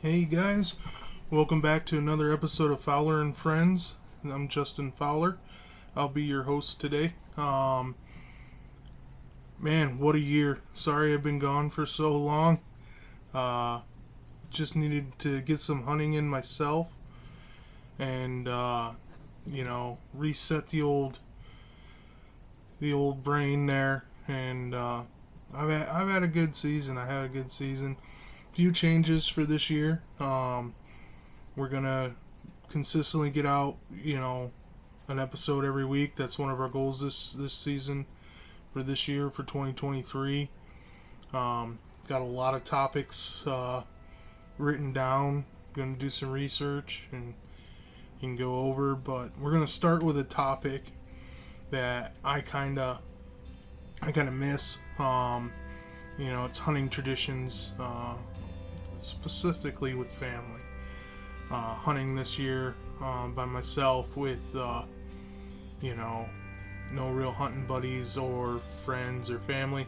Hey guys, welcome back to another episode of Fowler and Friends. I'm Justin Fowler. I'll be your host today. Man, what a year. Sorry I've been gone for so long. Uh, just needed to get some hunting in myself and reset the old brain there. And I've had a good season. I had a good season. Few changes for this year. We're gonna consistently get out, an episode every week. That's one of our goals this season for this year for 2023. Got a lot of topics written down. Going to do some research and go over, but we're going to start with a topic that I kind of miss. It's hunting traditions, specifically with family. Hunting this year by myself with no real hunting buddies or friends or family.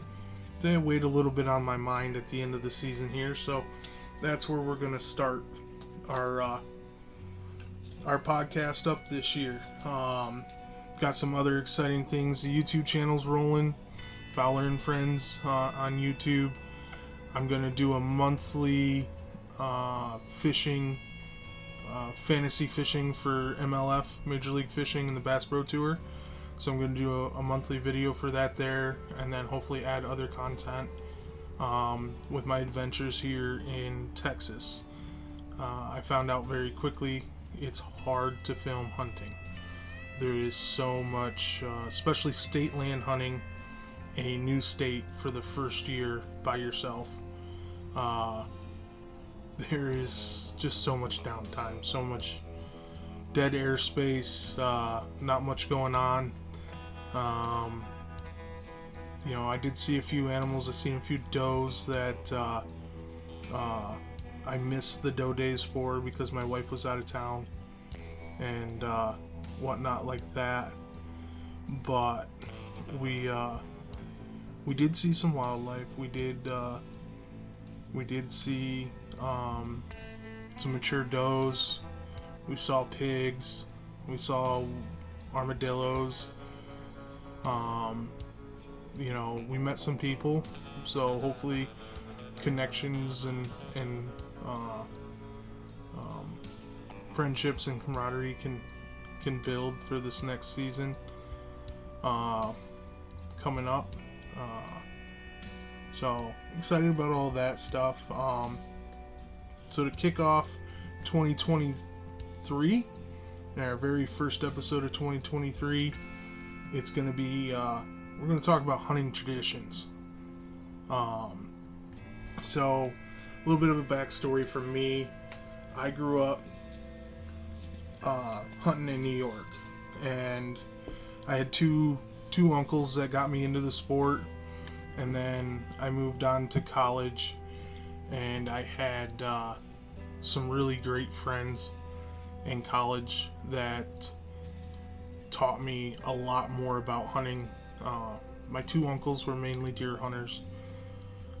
They weighed a little bit on my mind at the end of the season here, so that's where we're going to start our podcast up this year. Got some other exciting things. The YouTube channel's rolling, Fowler and Friends on YouTube. I'm going to do a monthly fishing, fantasy fishing for MLF, Major League Fishing, and the Bass Pro Tour. So I'm going to do a monthly video for that there, and then hopefully add other content with my adventures here in Texas. I found out very quickly it's hard to film hunting. There is so much, especially state land hunting, a new state for the first year by yourself. There is just so much downtime, so much dead airspace, not much going on. I did see a few animals. I seen a few does that I missed the doe days for because my wife was out of town and whatnot like that. But we did see some wildlife. We did see some mature does. We saw pigs. We saw armadillos. We met some people, so hopefully connections and friendships and camaraderie can build for this next season coming up. So excited about all that stuff. So to kick off 2023, our very first episode of 2023, it's going to be, we're going to talk about hunting traditions. So a little bit of a backstory for me. I grew up hunting in New York, and I had two uncles that got me into the sport, and then I moved on to college, and I had some really great friends in college that taught me a lot more about hunting. My two uncles were mainly deer hunters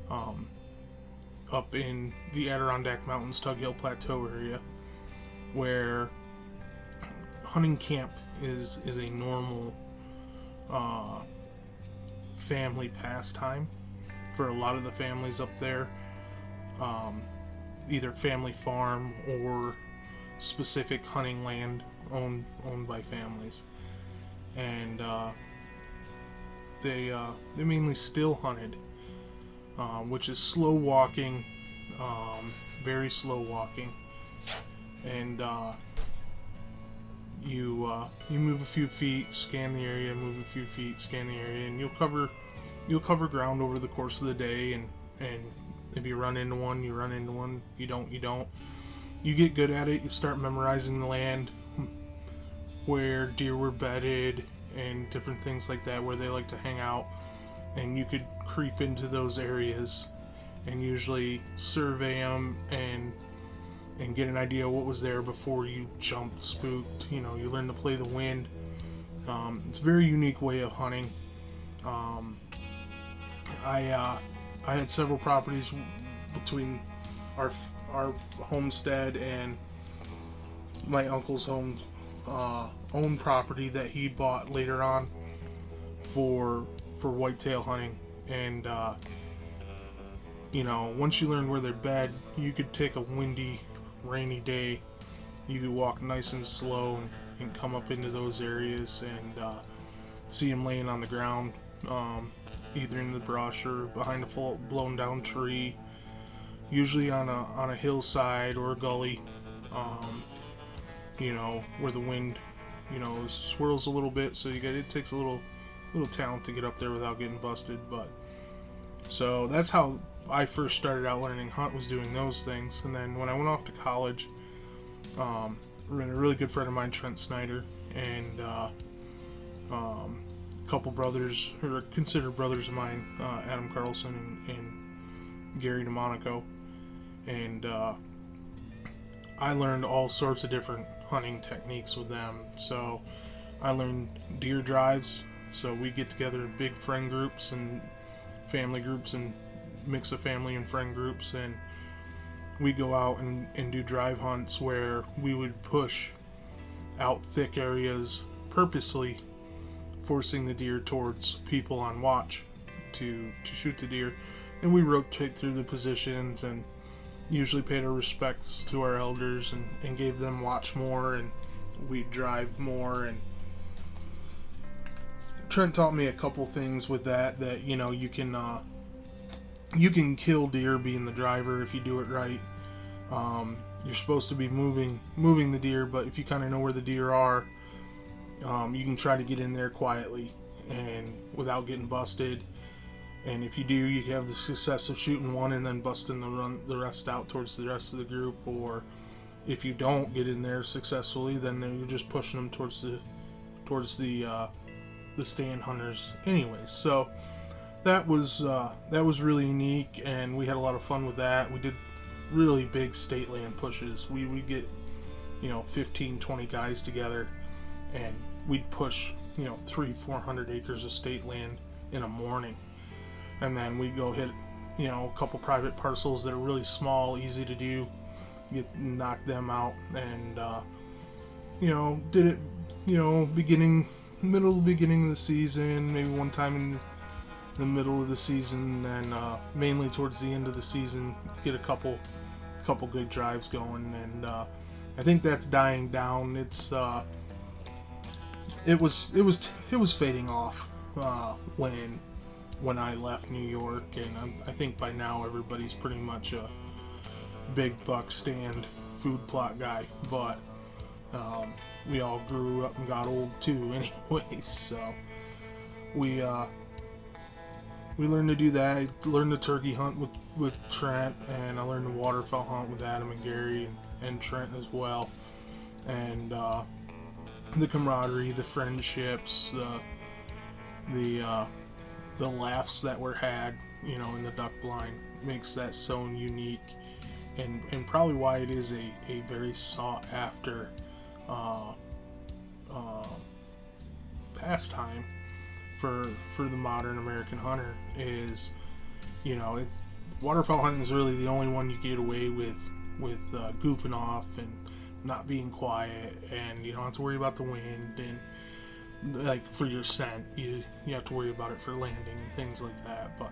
up in the Adirondack Mountains, Tug Hill Plateau area, where hunting camp is a normal family pastime for a lot of the families up there. Either family farm or specific hunting land owned by families, and they mainly still hunted, which is slow walking, very slow walking, and you move a few feet, scan the area, move a few feet, scan the area, and you'll cover ground over the course of the day, and if you run into one, you run into one. You don't. You get good at it. You start memorizing the land, where deer were bedded, and different things like that, where they like to hang out. And you could creep into those areas and usually survey them and get an idea of what was there before you jumped, spooked. You learn to play the wind. It's a very unique way of hunting. I had several properties between our our homestead and my uncle's own property that he bought later on for whitetail hunting. And once you learn where they're bed, you could take a windy, rainy day. You could walk nice and slow and come up into those areas and see them laying on the ground, either in the brush or behind a full blown down tree, usually on a hillside or a gully, where the wind, swirls a little bit. So it takes a little talent to get up there without getting busted. But so that's how I first started out learning hunt, was doing those things. And then when I went off to college, a really good friend of mine, Trent Snyder, and a couple brothers who are considered brothers of mine, Adam Carlson and Gary DeMonico, and I learned all sorts of different hunting techniques with them. So I learned deer drives. So we get together in big friend groups and family groups and mix of family and friend groups, and we go out and do drive hunts where we would push out thick areas purposely, forcing the deer towards people on watch to shoot the deer. And we rotate through the positions and usually paid our respects to our elders and gave them watch more, and we'd drive more. And Trent taught me a couple things with that you can kill deer being the driver if you do it right. You're supposed to be moving the deer, but if you kind of know where the deer are, you can try to get in there quietly and without getting busted. And if you do, you have the success of shooting one and then busting the rest out towards the rest of the group. Or if you don't get in there successfully, then you're just pushing them towards the stand hunters anyways. So that was really unique, and we had a lot of fun with that. We did really big state land pushes. We'd get 15-20 guys together, and we'd push 300-400 acres of state land in a morning. And then we'd go hit a couple private parcels that are really small, easy to do, knock them out. And did it beginning of the season, maybe one time in the middle of the season, then mainly towards the end of the season, get a couple good drives going. And I think that's dying down. It was fading off when I left New York, and I think by now everybody's pretty much a big buck stand food plot guy. But we all grew up and got old too anyways, so we learned to do that. I learned the turkey hunt with Trent, and I learned the waterfowl hunt with Adam and Gary and Trent as well. And the camaraderie, the friendships, the laughs that were had, in the duck blind makes that so unique, and probably why it is a very sought after pastime for the modern American hunter. Is waterfowl hunting is really the only one you get away with goofing off and not being quiet, and you don't have to worry about the wind, and like for your scent you have to worry about it for landing and things like that. But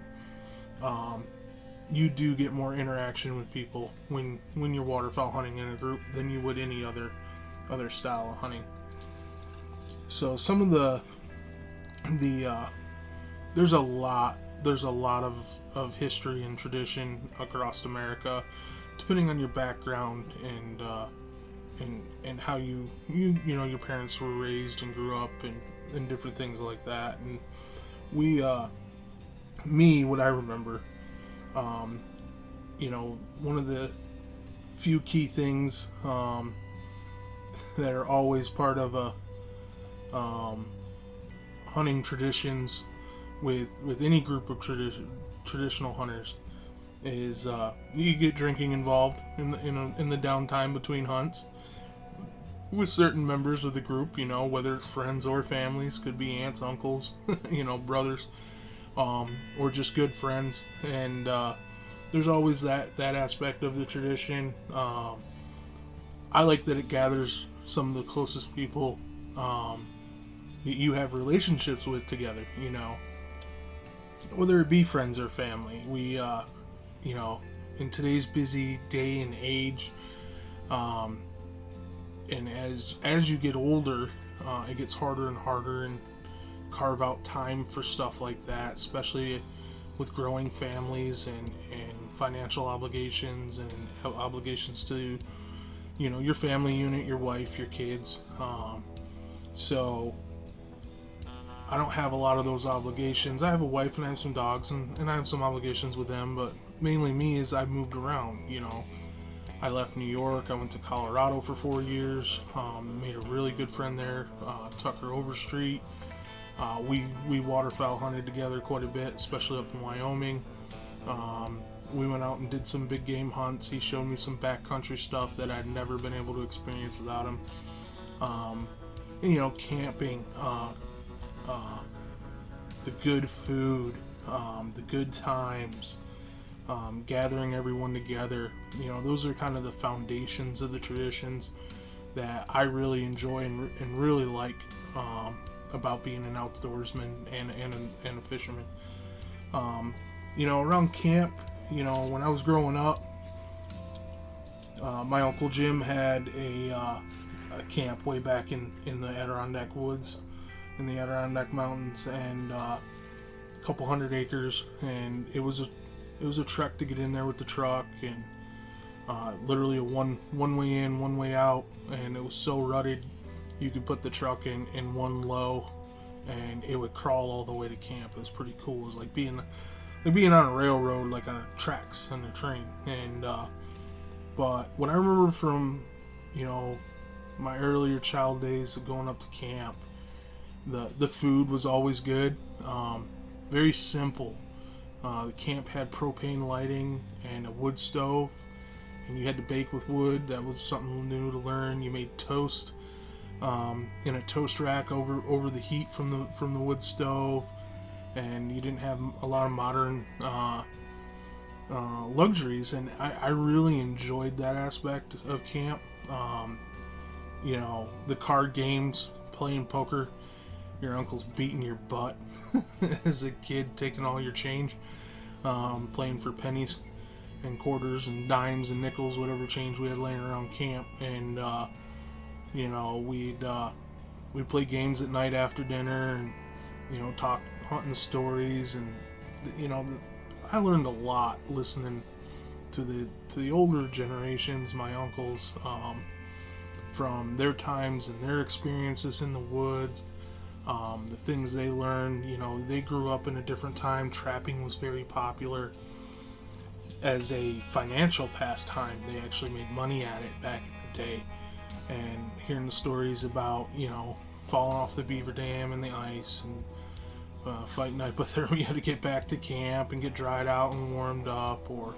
you do get more interaction with people when you're waterfowl hunting in a group than you would any other style of hunting. So some of the there's a lot of history and tradition across America, depending on your background and how your parents were raised and grew up and different things like that. And what I remember, one of the few key things that are always part of hunting traditions with any group of traditional hunters is you get drinking involved in the downtime between hunts with certain members of the group, whether it's friends or families, could be aunts, uncles, brothers, or just good friends. And there's always that aspect of the tradition. I like that it gathers some of the closest people you have relationships with together. Whether it be friends or family. In today's busy day and age, and as you get older, it gets harder and harder and carve out time for stuff like that, especially with growing families and financial obligations and obligations to your family unit, your wife, your kids. So I don't have a lot of those obligations. I have a wife and I have some dogs, and I have some obligations with them, but mainly me is I've moved around. I left New York. I went to Colorado for 4 years. Made a really good friend there, Tucker Overstreet. We waterfowl hunted together quite a bit, especially up in Wyoming. We went out and did some big game hunts. He showed me some backcountry stuff that I'd never been able to experience without him. And, camping, the good food, the good times, gathering everyone together. Those are kind of the foundations of the traditions that I really enjoy and really like about being an outdoorsman and a fisherman. Around camp, when I was growing up, my Uncle Jim had a camp way back in the Adirondack woods, in the Adirondack Mountains, and a couple 100 acres, and it was a trek to get in there with the truck, and literally a one way in, one way out, and it was so rutted you could put the truck in one low and it would crawl all the way to camp. It was pretty cool. It was like being on a railroad, like on tracks on a train. And but what I remember from my earlier child days of going up to camp, the food was always good, very simple. The camp had propane lighting and a wood stove, and you had to bake with wood. That was something new to learn. You made toast in a toast rack over the heat from the wood stove, and you didn't have a lot of modern luxuries. And I really enjoyed that aspect of camp. The card games, playing poker, your uncle's beating your butt as a kid, taking all your change, playing for pennies and quarters and dimes and nickels, whatever change we had laying around camp. And we'd play games at night after dinner, and talk hunting stories. And I learned a lot listening to the older generations, my uncles, from their times and their experiences in the woods, the things they learned. They grew up in a different time. Trapping was very popular as a financial pastime. They actually made money at it back in the day. And hearing the stories about falling off the beaver dam in the ice, and fighting hypothermia to get back to camp and get dried out and warmed up, or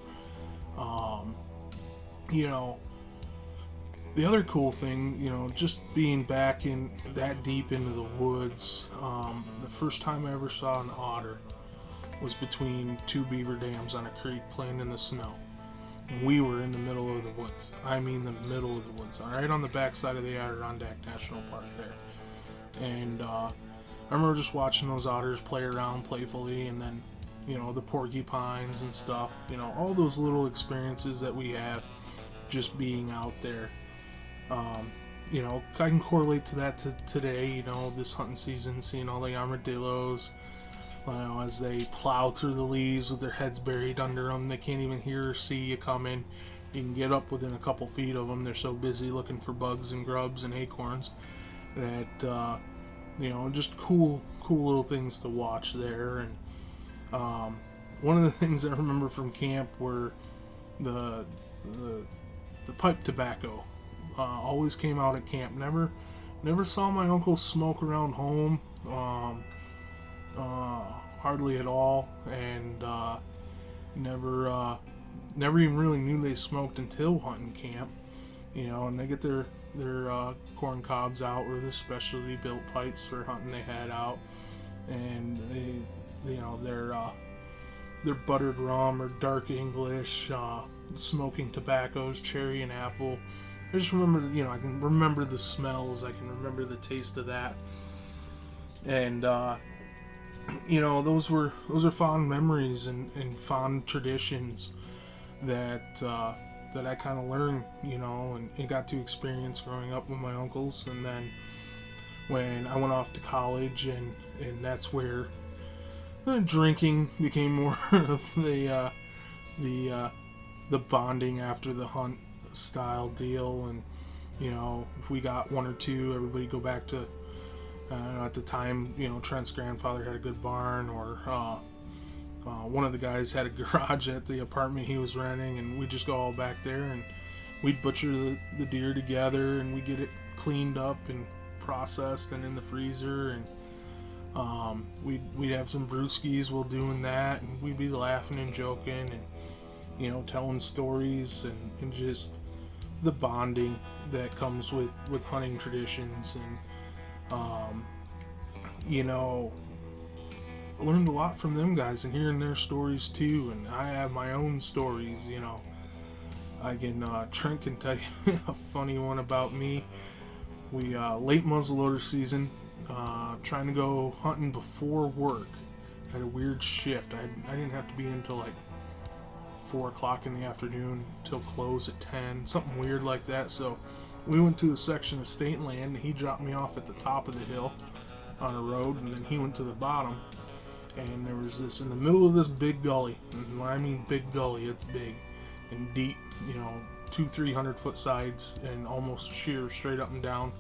the other cool thing, just being back in that deep into the woods. The first time I ever saw an otter was between two beaver dams on a creek, playing in the snow. And we were in the middle of the woods. I mean the middle of the woods, right on the backside of the Adirondack National Park there. And I remember just watching those otters play around playfully, and then the porcupines and stuff, all those little experiences that we have just being out there. I can correlate to that today, this hunting season, seeing all the armadillos, as they plow through the leaves with their heads buried under them. They can't even hear or see you coming. You can get up within a couple feet of them. They're so busy looking for bugs and grubs and acorns that, just cool little things to watch there. And one of the things I remember from camp were the pipe tobacco. Always came out at camp. Never saw my uncle smoke around home. Hardly at all, and never even really knew they smoked until hunting camp. And they get their corn cobs out, or the specialty built pipes for hunting they had out, and their buttered rum or dark English, smoking tobaccos, cherry and apple. I just remember, I can remember the smells. I can remember the taste of that, and those are fond memories and fond traditions that that I kind of learned, and got to experience growing up with my uncles. And then when I went off to college, and that's where drinking became more of the bonding after the hunt style deal. And if we got one or two, everybody go back to at the time, Trent's grandfather had a good barn, or one of the guys had a garage at the apartment he was renting, and we'd just go all back there and we'd butcher the deer together, and we'd get it cleaned up and processed and in the freezer, and we'd have some brewskis while doing that, and we'd be laughing and joking and telling stories, and just the bonding that comes with hunting traditions. And learned a lot from them guys and hearing their stories too. And I have my own stories. Trent can tell you a funny one about me. We late muzzleloader season, trying to go hunting before work. I had a weird shift. I didn't have to be until like 4 o'clock in the afternoon till close at 10, something weird like that. So we went to a section of state land, and he dropped me off at the top of the hill on a road, and then he went to the bottom, and there was this in the middle of this big gully. And when I mean big gully, it's big and deep, 200-300 foot sides and almost sheer straight up and down.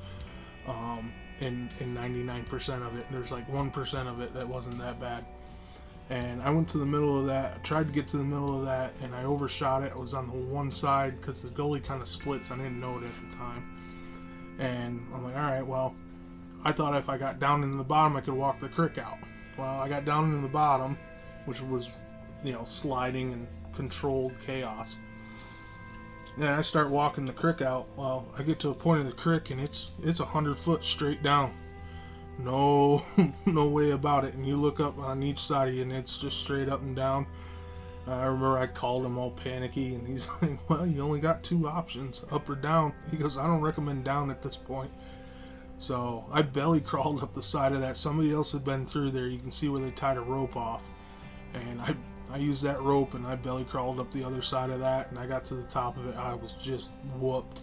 And 99% of it, there's like 1% of it that wasn't that bad. And I went to the middle of that. I tried to get to the middle of that, and I overshot it. I was on the one side because the gully kind of splits. I didn't know it at the time. And I'm like, all right, well, I thought if I got down into the bottom, I could walk the creek out. Well, I got down into the bottom, which was, sliding and controlled chaos. Then I start walking the creek out. Well, I get to a point of the creek, and it's 100 foot straight down. No way about it. And you look up on each side of you, and it's just straight up and down. I remember I called him all panicky, and he's like, well, you only got 2 options, up or down. He goes, I don't recommend down at this point. So I belly crawled up the side of that. Somebody else had been through there. You can see where they tied a rope off. And I used that rope, and I belly crawled up the other side of that, and I got to the top of it. I was just whooped.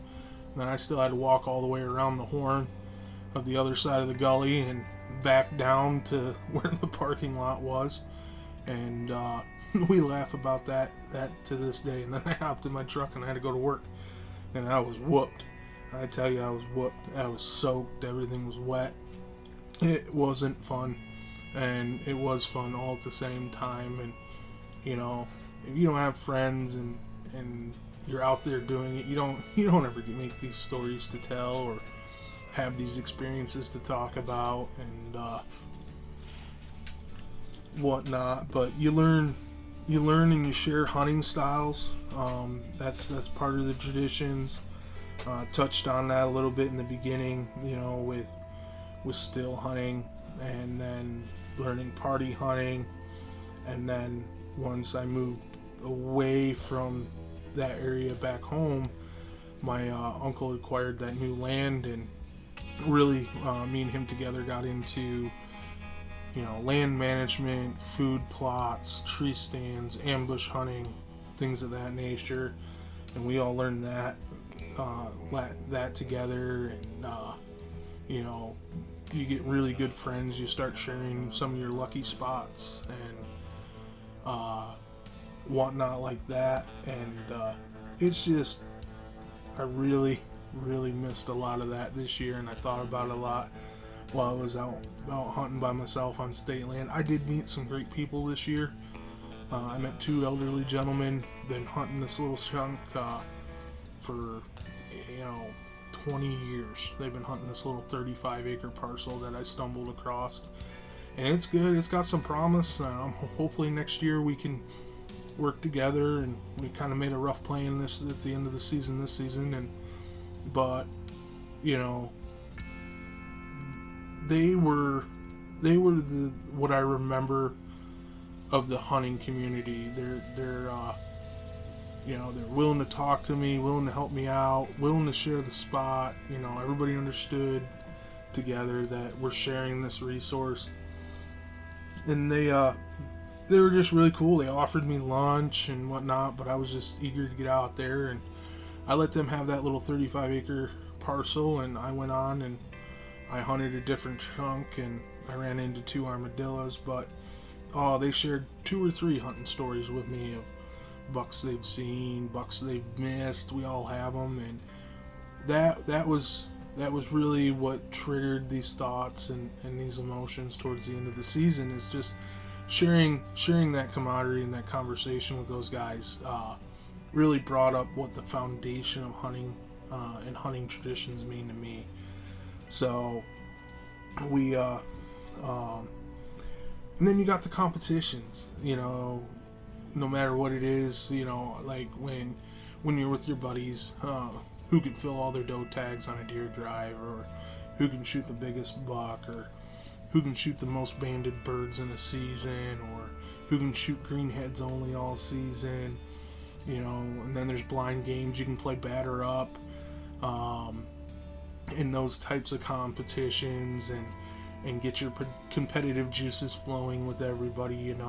And then I still had to walk all the way around the horn of the other side of the gully and back down to where the parking lot was. And we laugh about that to this day. And then I hopped in my truck and I had to go to work, and I was whooped. I tell you, I was whooped. I was soaked. Everything was wet. It wasn't fun, and it was fun all at the same time. And if you don't have friends and you're out there doing it, you don't ever make these stories to tell or have these experiences to talk about and whatnot. But you learn and you share hunting styles. That's part of the traditions. Touched on that a little bit in the beginning, with still hunting, and then learning party hunting. And then once I moved away from that area back home, my uncle acquired that new land, and really me and him together got into land management, food plots, tree stands, ambush hunting, things of that nature. And we all learned that together. And you get really good friends. You start sharing some of your lucky spots and whatnot like that. And it's just, I really missed a lot of that this year, and I thought about it a lot while I was out hunting by myself on state land. I did meet some great people this year. I met 2 elderly gentlemen, been hunting this little chunk for 20 years. They've been hunting this little 35-acre parcel that I stumbled across, and it's good. It's got some promise. Hopefully next year we can work together, and we kind of made a rough plan this at the end of the season this season. But they were what I remember of the hunting community. They're they're willing to talk to me, willing to help me out, willing to share the spot. Everybody understood together that we're sharing this resource, and they were just really cool. They offered me lunch and whatnot, but I was just eager to get out there, and I let them have that little 35-acre parcel, and I went on and I hunted a different chunk, and I ran into 2 armadillos, but they shared 2 or 3 hunting stories with me of bucks they've seen, bucks they've missed. We all have them, and that was really what triggered these thoughts and these emotions towards the end of the season, is just sharing that camaraderie and that conversation with those guys. Really brought up what the foundation of hunting and hunting traditions mean to me. So we and then you got the competitions, no matter what it is, like when you're with your buddies, who can fill all their doe tags on a deer drive, or who can shoot the biggest buck, or who can shoot the most banded birds in a season, or who can shoot greenheads only all season, and then there's blind games you can play batter up, in those types of competitions, and get your competitive juices flowing with everybody, and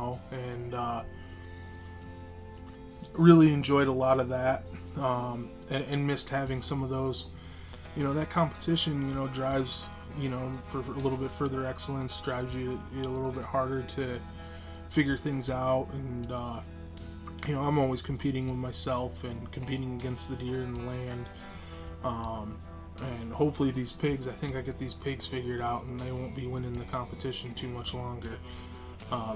really enjoyed a lot of that, and missed having some of those. That competition, drives, for a little bit further excellence, drives you a little bit harder to figure things out, and I'm always competing with myself and competing against the deer and the land, and hopefully these pigs, I think I get these pigs figured out, and they won't be winning the competition too much longer.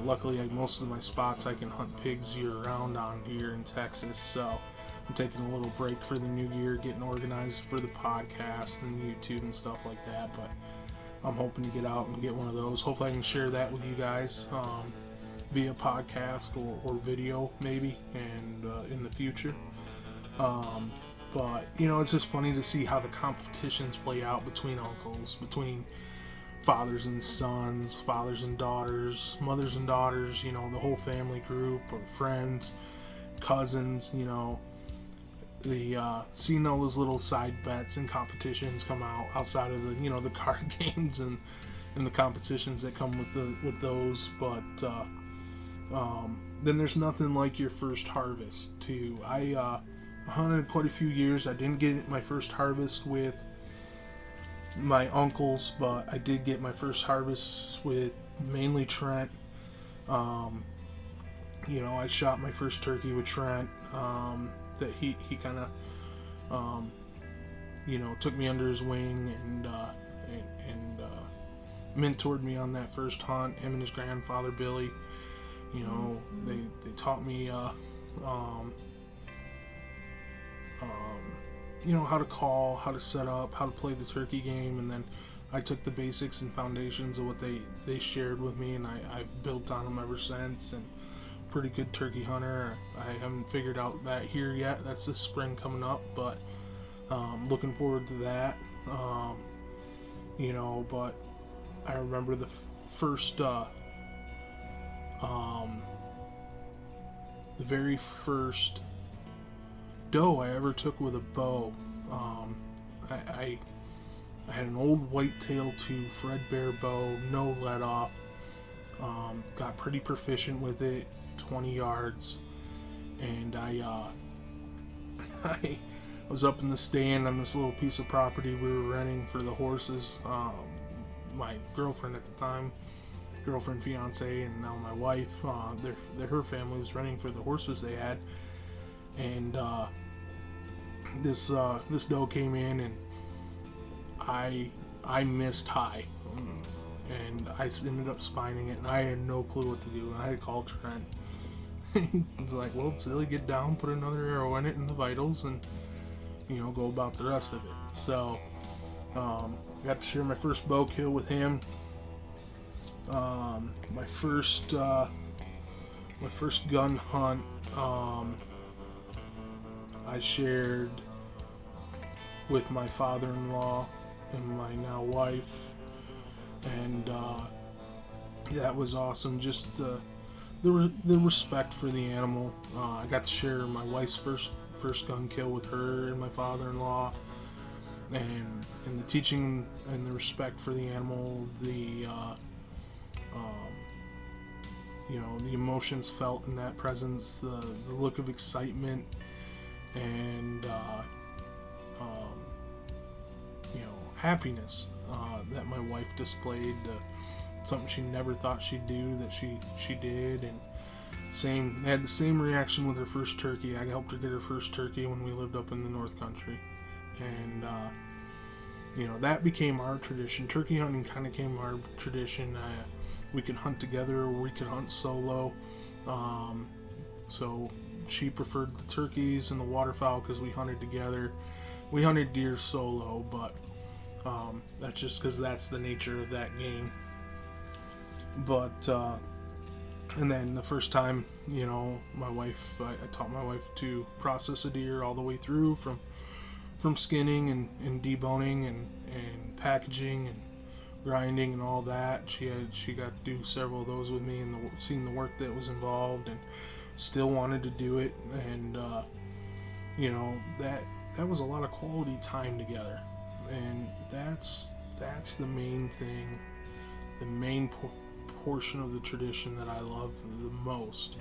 Luckily, most of my spots I can hunt pigs year-round on here in Texas, so I'm taking a little break for the new year, getting organized for the podcast and YouTube and stuff like that, but I'm hoping to get out and get one of those. Hopefully I can share that with you guys via podcast or video maybe, and in the future. But it's just funny to see how the competitions play out between uncles, between fathers and sons, fathers and daughters, mothers and daughters, the whole family group, or friends, cousins, seeing all those little side bets and competitions come out outside of the, the card games and the competitions that come with those. But then there's nothing like your first harvest too. I hunted quite a few years. I didn't get my first harvest with my uncles, but I did get my first harvest with mainly Trent. I shot my first turkey with Trent, that he kind of took me under his wing and mentored me on that first hunt. Him and his grandfather Billy, they taught me how to call, how to set up, how to play the turkey game, and then I took the basics and foundations of what they shared with me, and I've built on them ever since, and pretty good turkey hunter. I haven't figured out that here yet. That's this spring coming up, but looking forward to that. But I remember the first the very first doe I ever took with a bow. I had an old whitetail to Fred Bear bow, no let off. Got pretty proficient with it, 20 yards, and I was up in the stand on this little piece of property we were renting for the horses. My girlfriend at the time, fiance, and now my wife, her family was renting for the horses they had, and this doe came in, and I missed high, and I ended up spining it, and I had no clue what to do, and I had to call Trent. He was like, well, silly, get down, put another arrow in it in the vitals, and go about the rest of it. So got to share my first bow kill with him. My first gun hunt, I shared with my father-in-law and my now wife, and that was awesome. Just the the respect for the animal. I got to share my wife's first gun kill with her and my father-in-law, and the teaching and the respect for the animal, um, the emotions felt in that presence, the look of excitement, and happiness that my wife displayed. Something she never thought she'd do that she did, and had the same reaction with her first turkey. I helped her get her first turkey when we lived up in the North Country, and that became our tradition. Turkey hunting kind of became our tradition. We could hunt together, or we could hunt solo. So she preferred the turkeys and the waterfowl because we hunted together. We hunted deer solo, but that's just because that's the nature of that game. But and then the first time, my wife, I taught my wife to process a deer all the way through from skinning and deboning and packaging and grinding and all that. She got to do several of those with me, and seeing the work that was involved, and still wanted to do it. And that was a lot of quality time together, and that's the main thing, the main portion of the tradition that I love the most,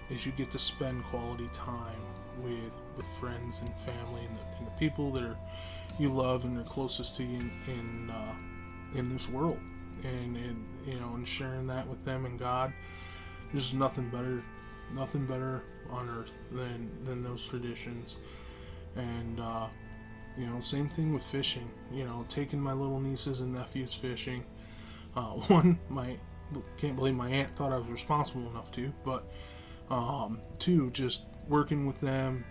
is you get to spend quality time with friends and family and the people that you love and are closest to you in this world, and sharing that with them and God. There's nothing better on earth than those traditions. And same thing with fishing. Taking my little nieces and nephews fishing. Can't believe my aunt thought I was responsible enough to, but two, just working with them,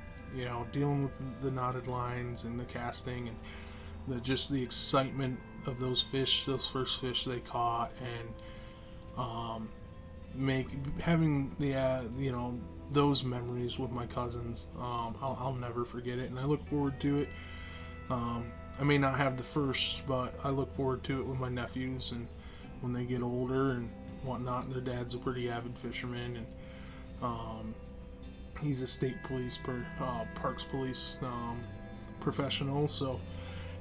dealing with the knotted lines and the casting, and the excitement of those first fish they caught, and having those memories with my cousins. I'll never forget it, and I look forward to it. I may not have the first, but I look forward to it with my nephews, and when they get older and whatnot. Their dad's a pretty avid fisherman, and he's a state police parks police professional, so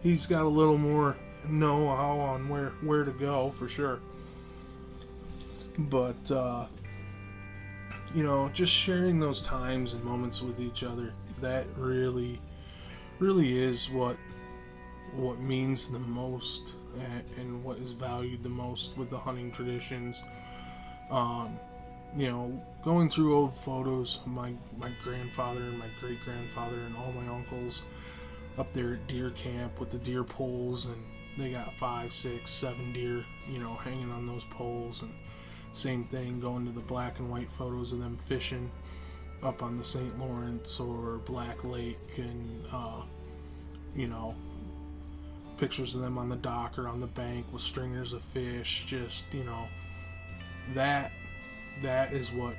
he's got a little more know-how on where to go for sure. But just sharing those times and moments with each other, that really is what means the most, and what is valued the most with the hunting traditions. Going through old photos, my grandfather and my great-grandfather and all my uncles up there at deer camp with the deer poles, and they got 5, 6, 7 deer, hanging on those poles. And same thing, going to the black and white photos of them fishing up on the St. Lawrence or Black Lake, and pictures of them on the dock or on the bank with stringers of fish. Just that is what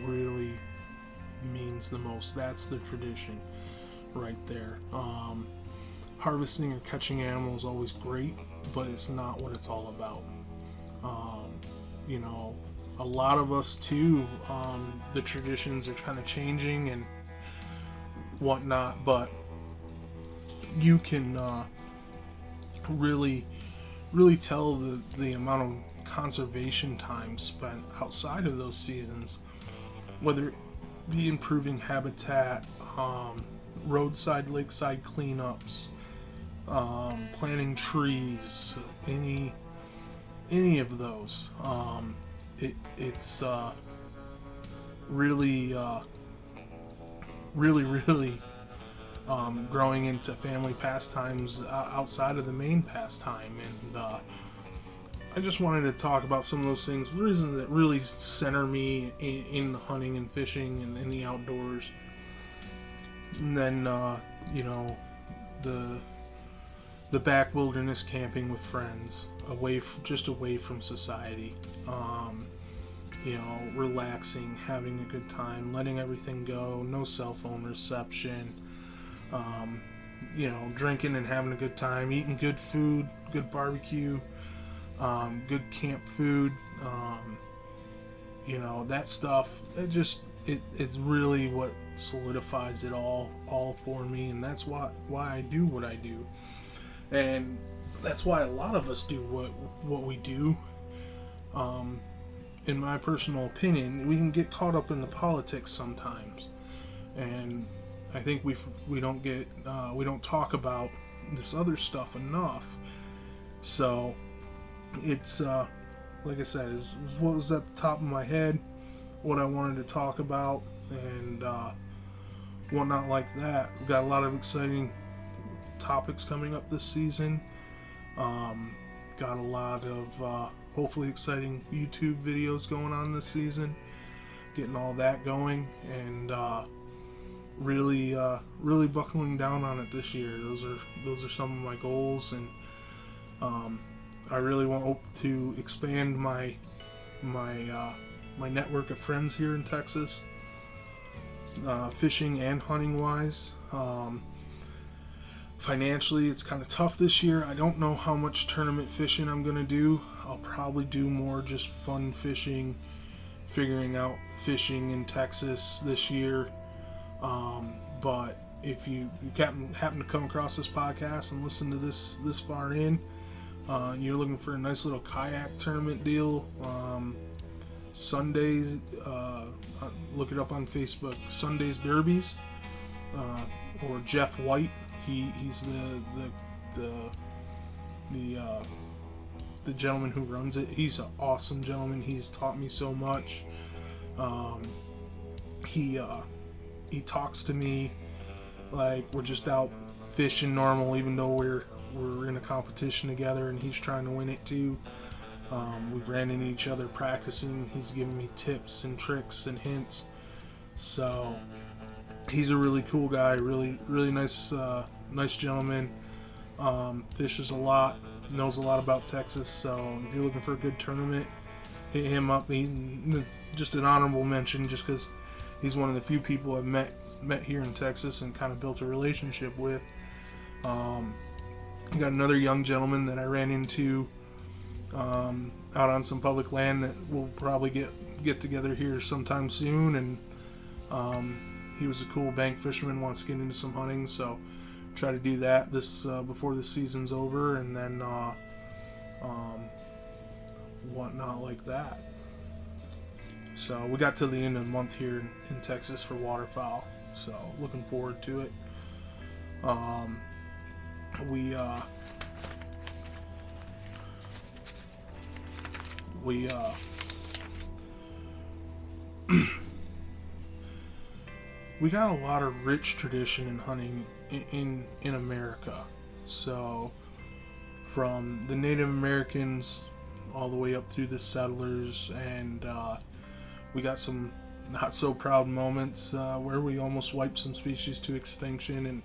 really means the most. That's the tradition right there. Harvesting or catching animals is always great, but it's not what it's all about. A lot of us too, the traditions are kind of changing and whatnot, but you can really tell the amount of conservation time spent outside of those seasons, whether it be improving habitat, roadside, lakeside cleanups, planting trees, any of those. It's really growing into family pastimes outside of the main pastime. And I just wanted to talk about some of those things, reasons that really center me in hunting and fishing and in the outdoors. And then the back wilderness camping with friends, away from society, relaxing, having a good time, letting everything go, no cell phone reception, drinking and having a good time, eating good food, good barbecue, good camp food, you know, that stuff, it's really what solidifies it all for me, and that's why I do what I do. And that's why a lot of us do what we do. In my personal opinion, we can get caught up in the politics sometimes, and I think we don't talk about this other stuff enough. So it's like I said, it's what was at the top of my head, what I wanted to talk about, and whatnot like that. We've got a lot of exciting topics coming up this season. Got a lot of hopefully exciting YouTube videos going on this season. Getting all that going, and really buckling down on it this year. Those are some of my goals, and I really hope to expand my network of friends here in Texas, fishing and hunting wise. Financially, it's kind of tough this year. I don't know how much tournament fishing I'm going to do. I'll probably do more just fun fishing, figuring out fishing in Texas this year. But if you happen to come across this podcast and listen to this far in, you're looking for a nice little kayak tournament deal, Sundays, look it up on Facebook, Sundays Derbies, or Jeff White. He's the gentleman who runs it. He's an awesome gentleman. He's taught me so much. He talks to me like we're just out fishing normal, even though we're in a competition together, and he's trying to win it too. We've ran into each other practicing. He's giving me tips and tricks and hints. So he's a really cool guy, really nice gentleman. Fishes a lot, knows a lot about Texas. So if you're looking for a good tournament, hit him up. He's just an honorable mention, just because he's one of the few people I've met here in Texas and kind of built a relationship with. I got another young gentleman that I ran into out on some public land that we'll probably get together here sometime soon, and he was a cool bank fisherman, wants to get into some hunting, so try to do that this before the season's over, and then whatnot like that. So we got to the end of the month here in Texas for waterfowl, so looking forward to it. We got a lot of rich tradition in hunting in America. So from the Native Americans all the way up through the settlers, and we got some not so proud moments where we almost wiped some species to extinction, and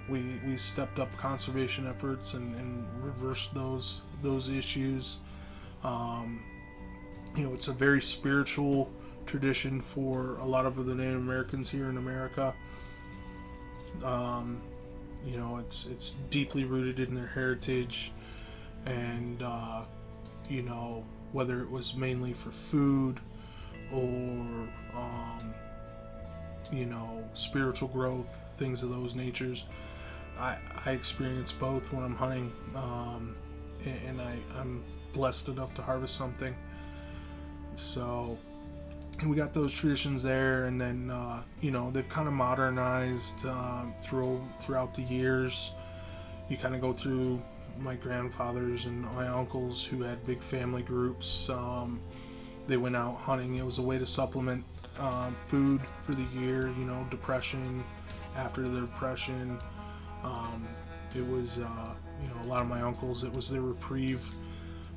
we stepped up conservation efforts and reversed those issues. It's a very spiritual tradition for a lot of the Native Americans here in America. It's deeply rooted in their heritage, and whether it was mainly for food or spiritual growth, things of those natures. I experience both when I'm hunting, and I'm blessed enough to harvest something. So we got those traditions there, and then they've kind of modernized throughout the years. You kind of go through my grandfathers and my uncles who had big family groups. They went out hunting. It was a way to supplement food for the year. Depression, after the depression. It was a lot of my uncles, it was their reprieve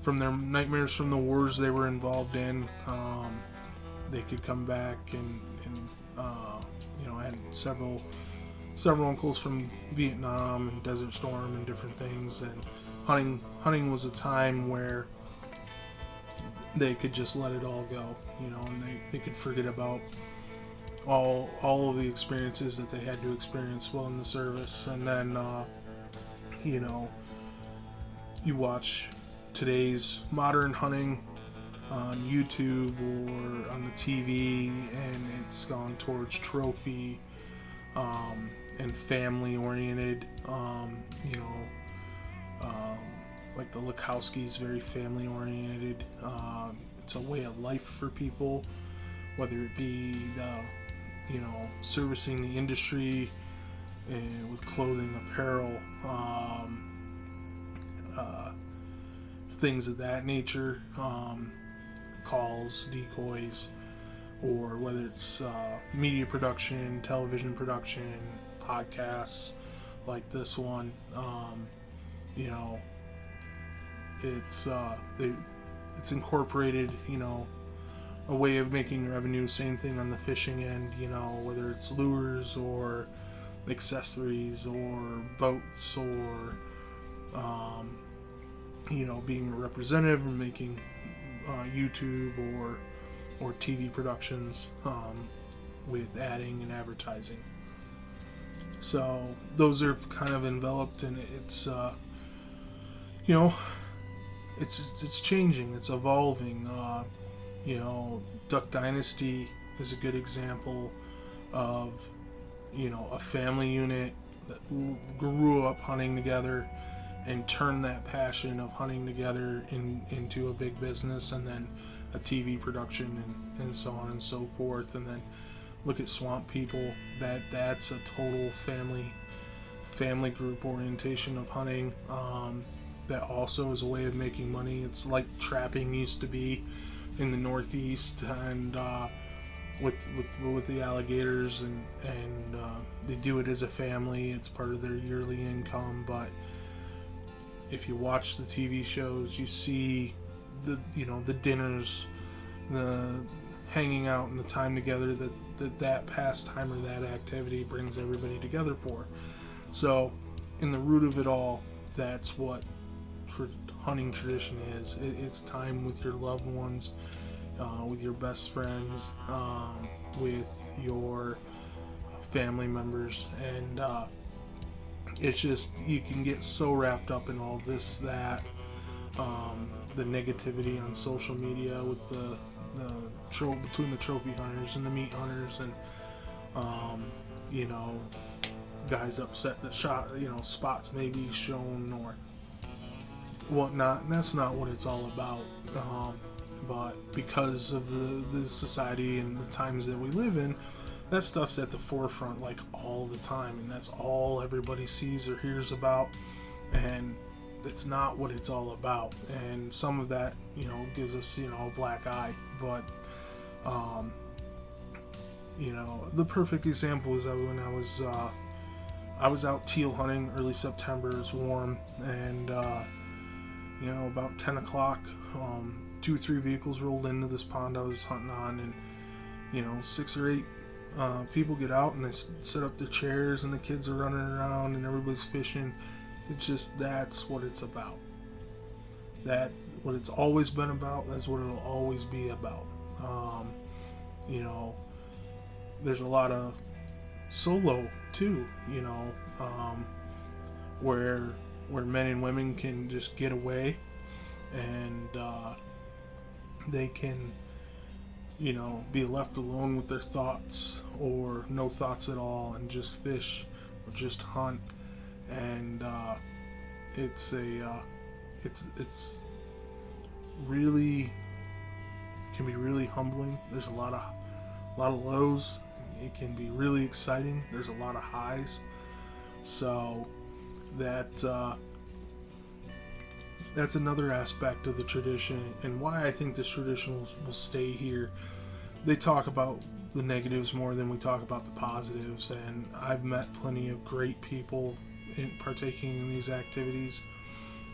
from their nightmares from the wars they were involved in. They could come back, and I had several uncles from Vietnam and Desert Storm and different things, and hunting was a time where they could just let it all go, and they could forget about all of the experiences that they had to experience while in the service. And then you watch today's modern hunting, on YouTube or on the TV, and it's gone towards trophy and family oriented. Like the Lukowskis, very family oriented. It's a way of life for people, whether it be servicing the industry with clothing, apparel, things of that nature, calls, decoys, or whether it's media production, television production, podcasts like this one. It's incorporated, a way of making revenue. Same thing on the fishing end, whether it's lures or accessories or boats or being a representative and making YouTube or TV productions with adding and advertising. So those are kind of enveloped, and it's it's changing, it's evolving. Duck Dynasty is a good example of a family unit that grew up hunting together and turned that passion of hunting together into a big business, and then a TV production and so on and so forth. And then look at Swamp People, that's a total family group orientation of hunting. That also is a way of making money. It's like trapping used to be in the Northeast, and with the alligators, and they do it as a family. It's part of their yearly income. But if you watch the TV shows, you see the dinners, the hanging out, and the time together that pastime or that activity brings everybody together for. So in the root of it all, that's what hunting tradition is. It's time with your loved ones, with your best friends, with your family members, and it's just, you can get so wrapped up in all this, that the negativity on social media with between the trophy hunters and the meat hunters, and guys upset that spots may be shown or whatnot. And that's not what it's all about. But because of the society and the times that we live in, that stuff's at the forefront like all the time, and that's all everybody sees or hears about, and it's not what it's all about. And some of that gives us a black eye. But the perfect example is that when I was out teal hunting early September. It's warm, and about 10 o'clock, 2 or 3 vehicles rolled into this pond I was hunting on, and 6 or 8 people get out, and they set up their chairs, and the kids are running around, and everybody's fishing. It's just, that's what it's about. That's what it's always been about. That's what it'll always be about. There's a lot of solo too, where men and women can just get away, and they can be left alone with their thoughts, or no thoughts at all, and just fish or just hunt. And it's really, can be really humbling. There's a lot of lows. It can be really exciting. There's a lot of highs. So that's another aspect of the tradition, and why I think this tradition will stay here. They talk about the negatives more than we talk about the positives, and I've met plenty of great people in partaking in these activities,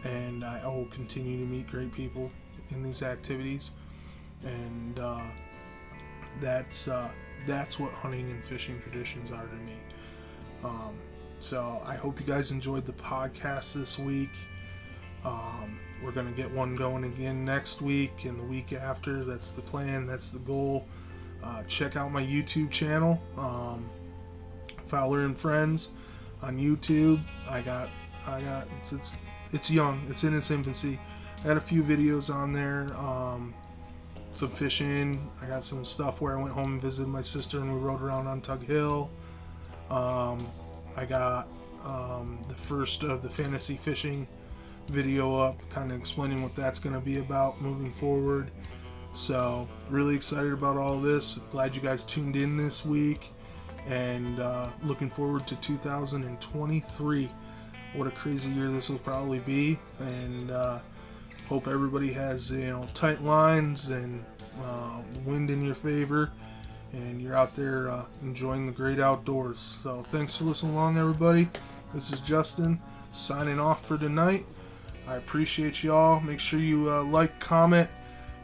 and I will continue to meet great people in these activities, and that's what hunting and fishing traditions are to me. So I hope you guys enjoyed the podcast this week. We're going to get one going again next week and the week after. That's the plan. That's the goal. Check out my YouTube channel, Fowler and Friends on YouTube. It's young. It's in its infancy. I got a few videos on there. some fishing. I got some stuff where I went home and visited my sister and we rode around on Tug Hill. I got the first of the fantasy fishing video up, kind of explaining what that's going to be about moving forward. So really excited about all this. Glad you guys tuned in this week, and looking forward to 2023. What a crazy year this will probably be, and hope everybody has tight lines and wind in your favor, and you're out there enjoying the great outdoors. So thanks for listening along, everybody. This is Justin signing off for tonight. I appreciate y'all. Make sure you like, comment,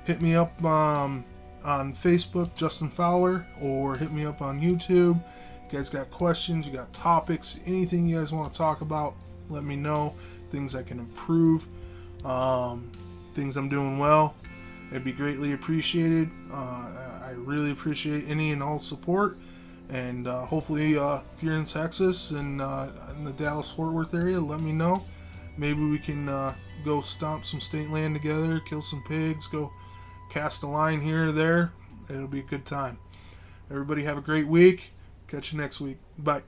hit me up on Facebook, Justin Fowler, or hit me up on YouTube. You guys got questions, you got topics, anything you guys want to talk about, let me know. Things I can improve, things I'm doing well. It'd be greatly appreciated. I really appreciate any and all support. And hopefully, if you're in Texas and in the Dallas-Fort Worth area, let me know. Maybe we can go stomp some state land together, kill some pigs, go cast a line here or there. It'll be a good time. Everybody have a great week. Catch you next week. Bye.